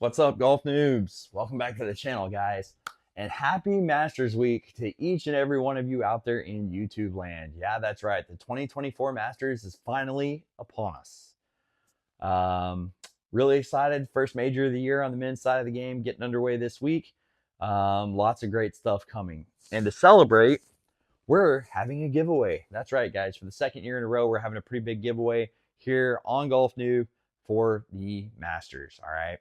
What's up, golf noobs? Welcome back to the channel, guys. And happy Masters Week to each and every one of you out there in YouTube land. Yeah, that's right. The 2024 Masters is finally upon us. Um, really excited. First major of the year on the men's side of the game getting underway this week. Lots of great stuff coming. And to celebrate, we're having a giveaway. That's right, guys. For the second year in a row, we're having a pretty big giveaway here on Golf Noob for the Masters. All right.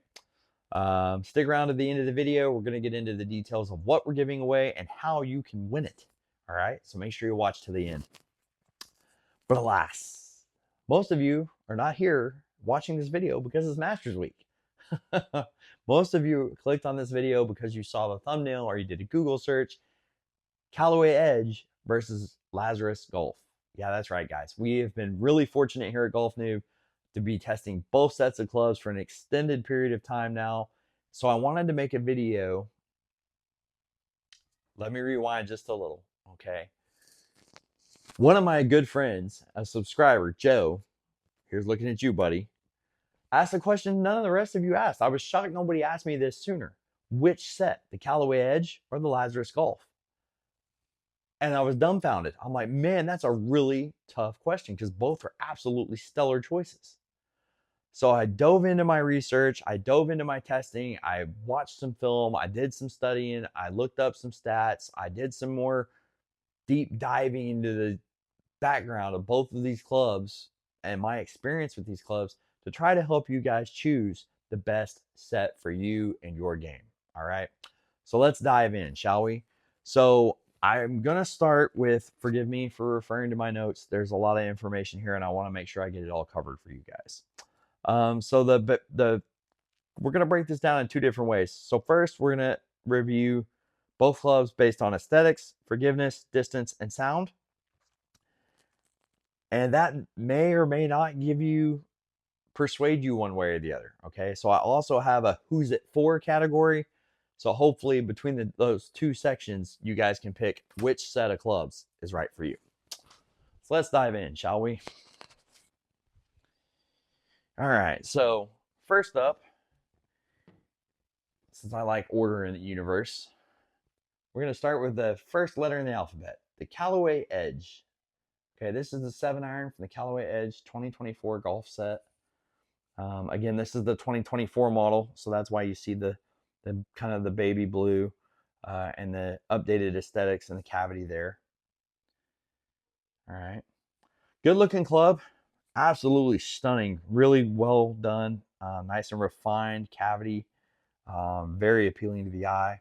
Stick around to the end of the video. We're going to get into the details of what we're giving away and how you can win it. All right, so make sure you watch to the end. But alas, most of you are not here watching this video because it's Masters Week. Most of you clicked on this video because you saw the thumbnail or you did a Google search. Callaway Edge versus Lazrus Golf. Yeah, that's right, guys. We have been really fortunate here at Golf Noob to be testing both sets of clubs for an extended period of time now. So I wanted to make a video. Let me rewind just a little, okay? One of my good friends, a subscriber, Joe, here's looking at you, buddy, asked a question none of the rest of you asked. I was shocked nobody asked me this sooner. Which set, the Callaway Edge or the Lazrus Golf? And I was dumbfounded. I'm like, man, that's a really tough question because both are absolutely stellar choices. So I dove into my research. I dove into my testing. I watched some film. I did some studying. I looked up some stats. I did some more deep diving into the background of both of these clubs and my experience with these clubs to try to help you guys choose the best set for you and your game. All right. So let's dive in, shall we? So I'm going to start with, forgive me for referring to my notes. There's a lot of information here and I want to make sure I get it all covered for you guys. So we're going to break this down in two different ways. So first, we're going to review both clubs based on aesthetics, forgiveness, distance, and sound. And that may or may not persuade you one way or the other. Okay. So I also have a who's it for category. So hopefully between those two sections, you guys can pick which set of clubs is right for you. So let's dive in, shall we? All right. So first up, since I like order in the universe, we're going to start with the first letter in the alphabet, the Callaway Edge. Okay, this is the 7-iron from the Callaway Edge 2024 golf set. Again, this is the 2024 model, so that's why you see the kind of the baby blue and the updated aesthetics and the cavity there. All right, good looking club, absolutely stunning, really well done, nice and refined cavity, very appealing to the eye.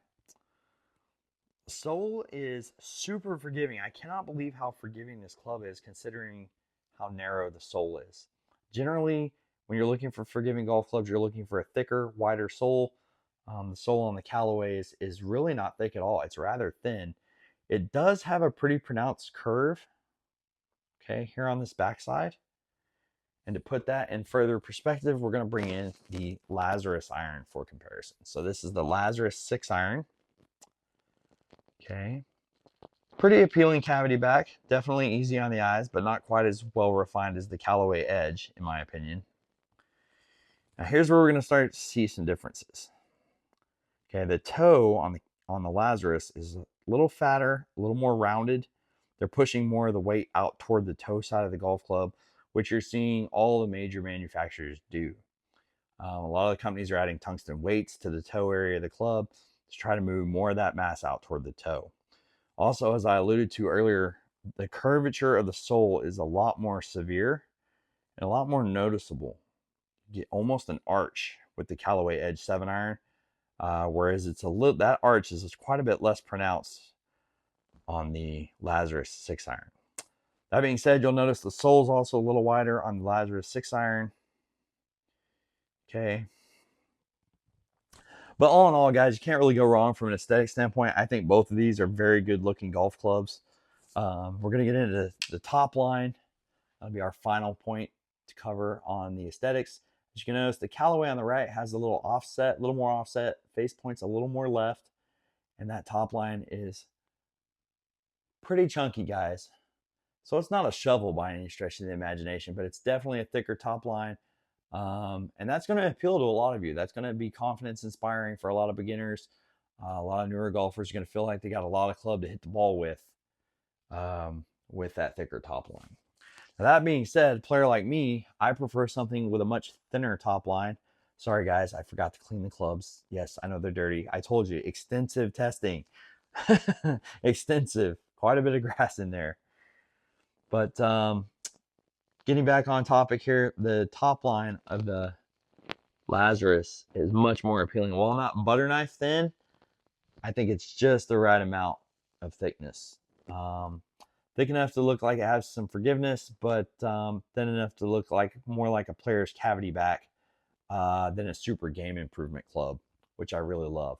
Sole is super forgiving. I cannot believe how forgiving this club is considering how narrow the sole is. Generally, when you're looking for forgiving golf clubs, you're looking for a thicker, wider sole. The sole on the Callaways is really not thick at all. It's rather thin. It does have a pretty pronounced curve, okay, here on this backside. And to put that in further perspective, we're going to bring in the Lazrus iron for comparison. So this is the Lazrus 6-iron. Okay. Pretty appealing cavity back. Definitely easy on the eyes, but not quite as well refined as the Callaway Edge, in my opinion. Now here's where we're going to start to see some differences. Okay, the toe on the Lazrus is a little fatter, a little more rounded. They're pushing more of the weight out toward the toe side of the golf club, which you're seeing all the major manufacturers do. A lot of the companies are adding tungsten weights to the toe area of the club to try to move more of that mass out toward the toe. Also, as I alluded to earlier, the curvature of the sole is a lot more severe and a lot more noticeable. You get almost an arch with the Callaway Edge 7-iron, whereas that arch is quite a bit less pronounced on the Lazrus 6-iron. That being said, you'll notice the sole is also a little wider on the Lazrus 6-iron. Okay. But all in all, guys, you can't really go wrong from an aesthetic standpoint. I think both of these are very good looking golf clubs. We're going to get into the top line. That'll be our final point to cover on the aesthetics. As you can notice, the Callaway on the right has a little offset, a little more offset. Face point's a little more left. And that top line is pretty chunky, guys. So it's not a shovel by any stretch of the imagination, but it's definitely a thicker top line. And that's going to appeal to a lot of you. That's going to be confidence inspiring for a lot of beginners. A lot of newer golfers are going to feel like they got a lot of club to hit the ball with that thicker top line. Now, that being said, a player like me, I prefer something with a much thinner top line. Sorry, guys, I forgot to clean the clubs. Yes, I know they're dirty. I told you, extensive testing. Extensive. Quite a bit of grass in there. But getting back on topic here, the top line of the Lazrus is much more appealing. While not butter knife thin, I think it's just the right amount of thickness. Thick enough to look like it has some forgiveness, but thin enough to look like more like a player's cavity back than a super game improvement club, which I really love.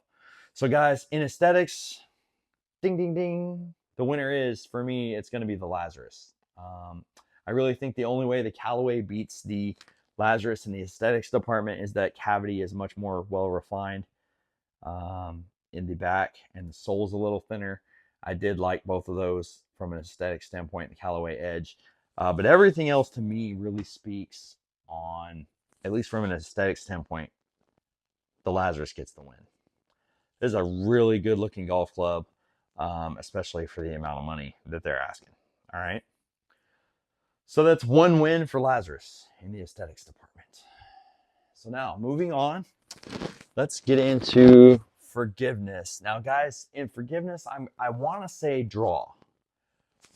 So guys, in aesthetics, ding, ding, ding, the winner is, for me, it's going to be the Lazrus. I really think the only way the Callaway beats the Lazrus in the aesthetics department is that cavity is much more well refined in the back, and the sole's a little thinner. I did like both of those from an aesthetic standpoint, the Callaway Edge. But everything else to me really speaks on, at least from an aesthetic standpoint, the Lazrus gets the win. This is a really good looking golf club, especially for the amount of money that they're asking. All right. So that's one win for Lazrus in the aesthetics department. So now moving on, let's get into forgiveness. Now, guys, in forgiveness, I want to say draw.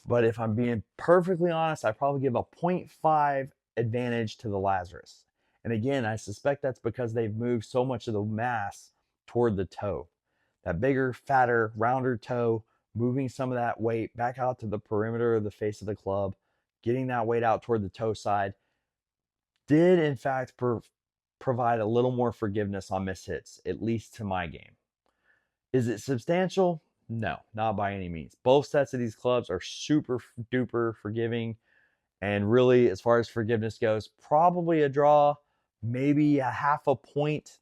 But if I'm being perfectly honest, I probably give a 0.5 advantage to the Lazrus. And again, I suspect that's because they've moved so much of the mass toward the toe. That bigger, fatter, rounder toe, moving some of that weight back out to the perimeter of the face of the club, getting that weight out toward the toe side, did in fact provide a little more forgiveness on missed hits, at least to my game. Is it substantial? No, not by any means. Both sets of these clubs are super duper forgiving. And really, as far as forgiveness goes, probably a draw, maybe a half a point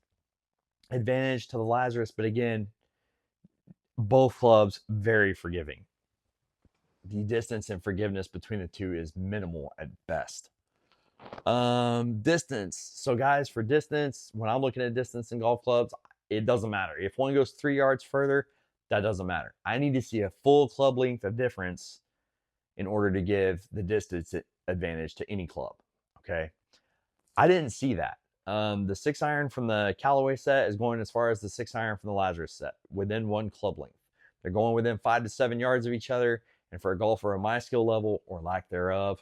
advantage to the Lazrus. But again, both clubs very forgiving. The distance and forgiveness between the two is minimal at best. Distance. So guys, for distance, when I'm looking at distance in golf clubs, it doesn't matter. If one goes 3 yards further, that doesn't matter. I need to see a full club length of difference in order to give the distance advantage to any club. Okay. I didn't see that. The 6-iron from the Callaway set is going as far as the 6-iron from the Lazrus set, within one club length. They're going within 5 to 7 yards of each other. And for a golfer of my skill level, or lack thereof,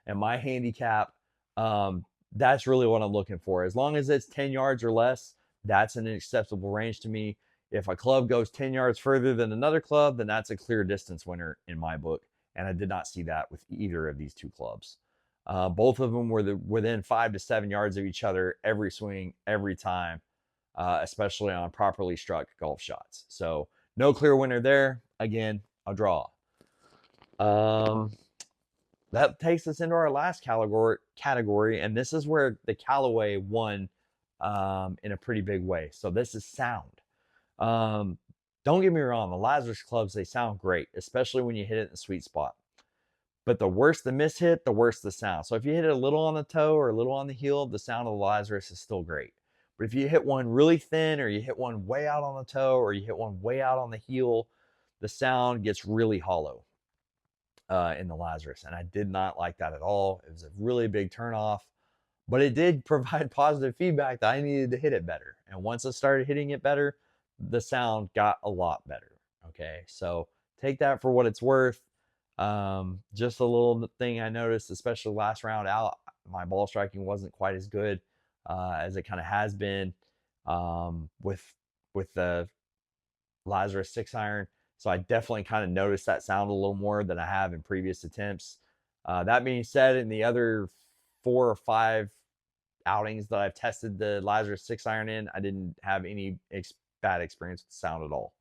and my handicap, that's really what I'm looking for. As long as it's 10 yards or less, that's an acceptable range to me. If a club goes 10 yards further than another club, then that's a clear distance winner in my book. And I did not see that with either of these two clubs. Both of them were within 5 to 7 yards of each other every swing, every time, especially on properly struck golf shots. So no clear winner there. Again, a draw. That takes us into our last category, and this is where the Callaway won in a pretty big way. So this is sound. Don't get me wrong, the Lazrus clubs, they sound great, especially when you hit it in the sweet spot. But the worse the miss hit, the worse the sound. So if you hit it a little on the toe or a little on the heel, the sound of the Lazrus is still great. But if you hit one really thin, or you hit one way out on the toe, or you hit one way out on the heel, the sound gets really hollow in the Lazrus. And I did not like that at all. It was a really big turnoff. But it did provide positive feedback that I needed to hit it better. And once I started hitting it better, the sound got a lot better. Okay, so take that for what it's worth. Just a little thing I noticed, especially last round out, my ball striking wasn't quite as good as it kind of has been with the Lazrus 6-iron. So I definitely kind of noticed that sound a little more than I have in previous attempts. That being said, in the other 4 or 5 outings that I've tested the Lazrus 6-iron in, I didn't have any bad experience with the sound at all.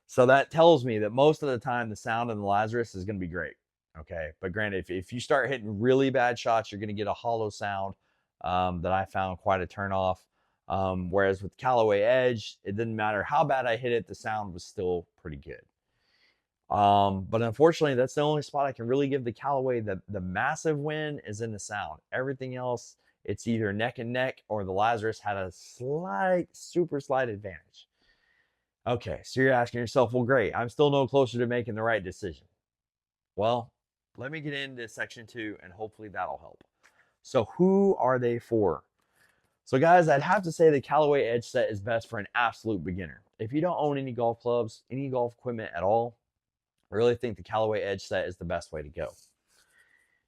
So that tells me that most of the time the sound in the Lazrus is going to be great. Okay. But granted, if you start hitting really bad shots, you're going to get a hollow sound that I found quite a turnoff. Whereas with Callaway Edge, it didn't matter how bad I hit it, the sound was still pretty good. But unfortunately, that's the only spot I can really give the Callaway the massive win is in the sound. Everything else it's either neck and neck or the Lazrus had a super slight advantage. Okay, so you're asking yourself, well, great, I'm still no closer to making the right decision. Well, let me get into section 2 and hopefully that'll help. So who are they for? So guys, I'd have to say the Callaway Edge set is best for an absolute beginner. If you don't own any golf clubs, any golf equipment at all, I really think the Callaway Edge set is the best way to go.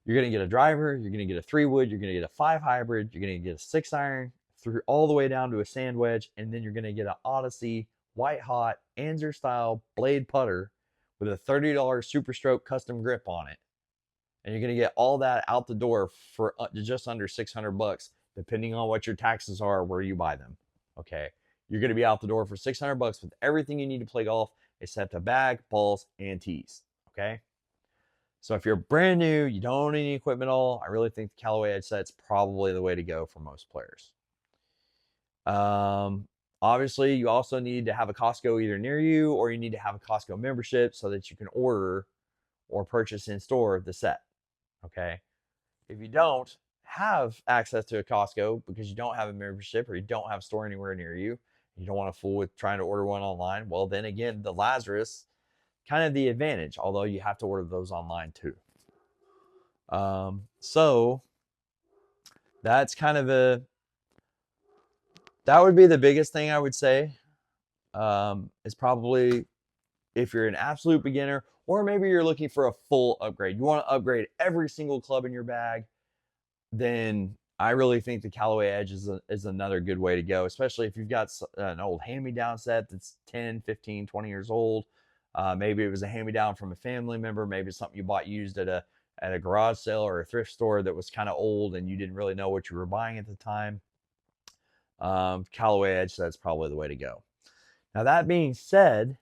You're going to get a driver, you're going to get a 3-wood, you're going to get a 5 hybrid, you're going to get a 6 iron, through all the way down to a sand wedge, and then you're going to get an Odyssey white hot Anser style blade putter with a $30 Super Stroke custom grip on it. And you're going to get all that out the door for just under $600, depending on what your taxes are, where you buy them. Okay. You're going to be out the door for $600 with everything you need to play golf, except a bag, balls, and tees. Okay. So if you're brand new, you don't own any equipment at all, I really think the Callaway Edge set's probably the way to go for most players. Obviously, you also need to have a Costco either near you, or you need to have a Costco membership so that you can order or purchase in store the set. Okay. If you don't have access to a Costco because you don't have a membership or you don't have a store anywhere near you, you don't want to fool with trying to order one online, well, then again, the Lazrus, kind of the advantage, although you have to order those online too. So that's kind of that would be the biggest thing I would say. Is probably if you're an absolute beginner, or maybe you're looking for a full upgrade. You want to upgrade every single club in your bag, then I really think the Callaway Edge is another good way to go, especially if you've got an old hand-me-down set that's 10, 15, 20 years old. Maybe it was a hand-me-down from a family member. Maybe it's something you bought used at a garage sale or a thrift store that was kind of old and you didn't really know what you were buying at the time. Callaway Edge, that's probably the way to go. Now, that being said,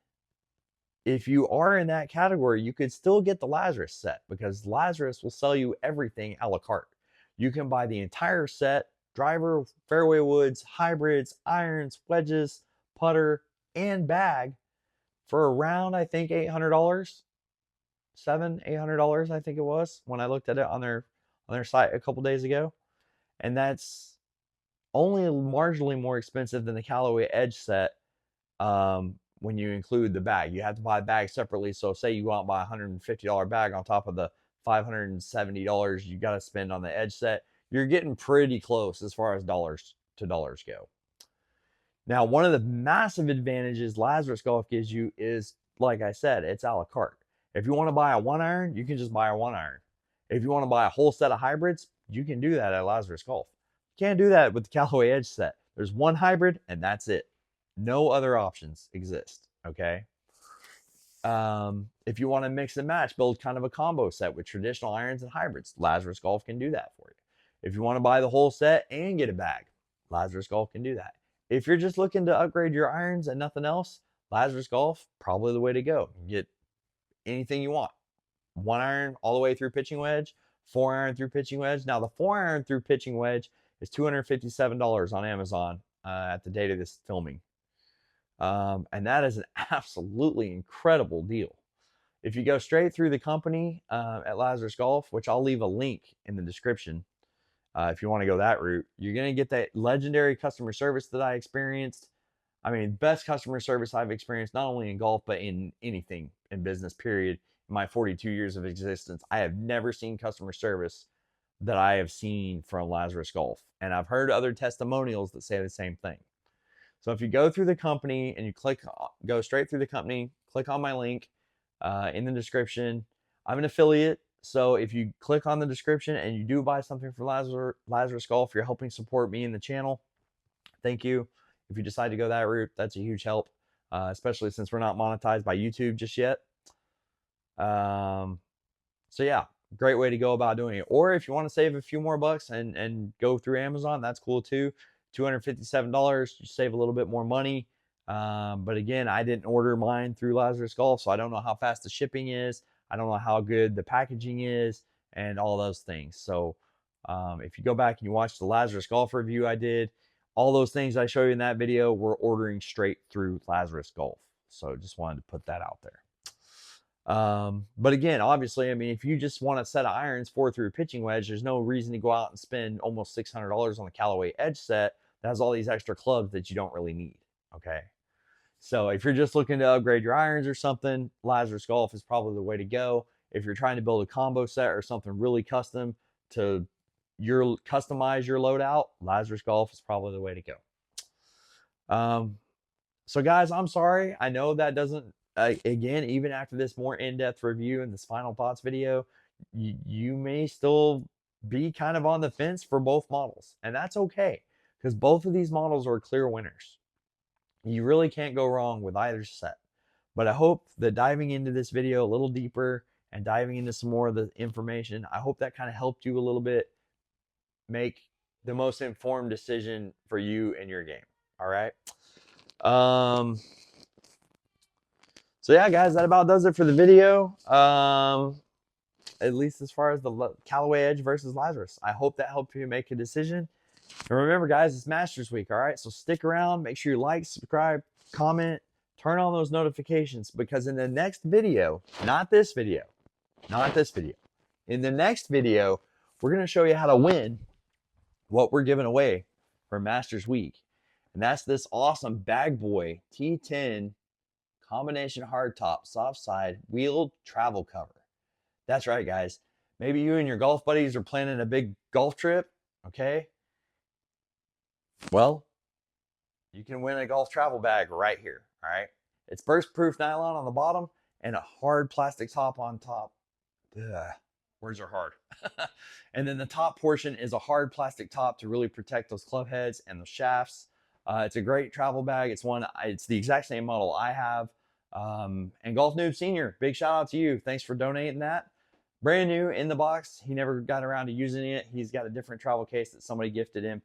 if you are in that category, you could still get the Lazrus set because Lazrus will sell you everything a la carte. You can buy the entire set, driver, fairway woods, hybrids, irons, wedges, putter, and bag for around, I think, $800, $800, I think it was when I looked at it on their site a couple days ago. And that's only marginally more expensive than the Callaway Edge set when you include the bag. You have to buy a bag separately. So say you go out and buy a $150 bag on top of the $570 you got to spend on the Edge set. You're getting pretty close as far as dollars to dollars go. Now, one of the massive advantages Lazrus Golf gives you is, like I said, it's a la carte. If you want to buy a 1 iron, you can just buy a 1 iron. If you want to buy a whole set of hybrids, you can do that at Lazrus Golf. You can't do that with the Callaway Edge set. There's one hybrid and that's it. No other options exist. Okay. If you want to mix and match, build kind of a combo set with traditional irons and hybrids, Lazrus Golf can do that for you. If you want to buy the whole set and get a bag, Lazrus Golf can do that. If you're just looking to upgrade your irons and nothing else, Lazrus Golf, probably the way to go. You get anything you want. 1 iron all the way through pitching wedge, 4 iron through pitching wedge. Now, the 4 iron through pitching wedge is $257 on Amazon at the date of this filming. And that is an absolutely incredible deal. If you go straight through the company at Lazrus Golf, which I'll leave a link in the description, if you want to go that route, you're going to get that legendary customer service that I experienced. I mean, best customer service I've experienced, not only in golf, but in anything in business, period. In my 42 years of existence, I have never seen customer service that I have seen from Lazrus Golf. And I've heard other testimonials that say the same thing. So if you go through the company and you go straight through the company, click on my link in the description. I'm an affiliate. So if you click on the description and you do buy something for Lazrus Golf, you're helping support me and the channel. Thank you. If you decide to go that route, that's a huge help, especially since we're not monetized by YouTube just yet. So yeah, great way to go about doing it. Or if you want to save a few more bucks and go through Amazon, that's cool too. $257, you save a little bit more money. But again, I didn't order mine through Lazrus Golf, so I don't know how fast the shipping is. I don't know how good the packaging is and all those things. So if you go back and you watch the Lazrus Golf review I did, all those things I show you in that video, we're ordering straight through Lazrus Golf. So just wanted to put that out there. But again, obviously, I mean, if you just want a set of irons 4-through pitching wedge, there's no reason to go out and spend almost $600 on the Callaway Edge set that has all these extra clubs that you don't really need. Okay. So if you're just looking to upgrade your irons or something, Lazrus Golf is probably the way to go. If you're trying to build a combo set or something really custom to customize your loadout, Lazrus Golf is probably the way to go. So guys, I'm sorry. I know that doesn't, again, even after this more in-depth review and this final thoughts video, you may still be kind of on the fence for both models. And that's okay, because both of these models are clear winners. You really can't go wrong with either set. But I hope that diving into this video a little deeper and diving into some more of the information, I hope that kind of helped you a little bit make the most informed decision for you in your game. All right. So yeah, guys, that about does it for the video. At least as far as the Callaway Edge versus Lazrus. I hope that helped you make a decision. And remember, guys, it's Masters Week, all right? So stick around. Make sure you like, subscribe, comment, turn on those notifications, because in the next video, not this video, in the next video, we're going to show you how to win what we're giving away for Masters Week. And that's this awesome Bag Boy T10 combination hardtop soft side wheeled travel cover. That's right, guys. Maybe you and your golf buddies are planning a big golf trip, okay? Well, you can win a golf travel bag right here, all right? It's burst-proof nylon on the bottom and a hard plastic top on top. Ugh, words are hard. And then the top portion is a hard plastic top to really protect those club heads and the shafts. It's a great travel bag. It's the exact same model I have. And Golf Noob Senior, big shout out to you. Thanks for donating that. Brand new in the box. He never got around to using it. He's got a different travel case that somebody gifted him.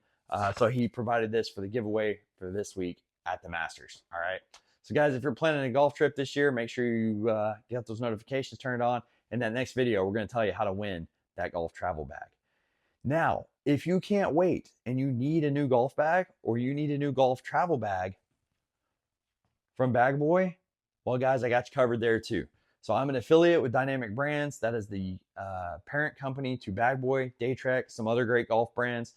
So he provided this for the giveaway for this week at the Masters. All right. So guys, if you're planning a golf trip this year, make sure you get those notifications turned on. In that next video, we're going to tell you how to win that golf travel bag. Now, if you can't wait and you need a new golf bag or you need a new golf travel bag from Bag Boy, well, guys, I got you covered there too. So I'm an affiliate with Dynamic Brands. That is the parent company to Bag Boy, Daytrek, some other great golf brands.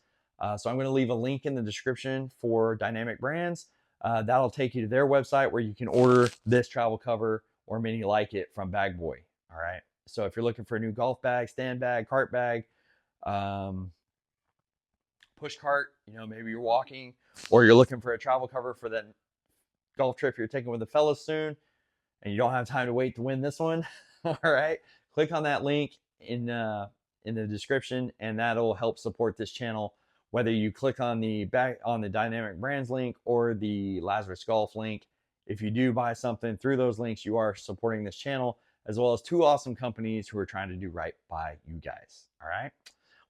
So I'm going to leave a link in the description for Dynamic Brands. That'll take you to their website where you can order this travel cover or many like it from Bag Boy. All right. So if you're looking for a new golf bag, stand bag, cart bag, push cart, maybe you're walking, or you're looking for a travel cover for that golf trip you're taking with the fellas soon, and you don't have time to wait to win this one. All right. Click on that link in the description, and that'll help support this channel. Whether you click on the Dynamic Brands link or the Lazrus Golf link, if you do buy something through those links, you are supporting this channel, as well as two awesome companies who are trying to do right by you guys. All right.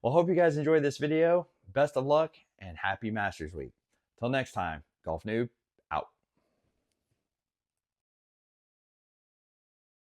Well, hope you guys enjoyed this video. Best of luck and happy Masters Week. Till next time, Golf Noob.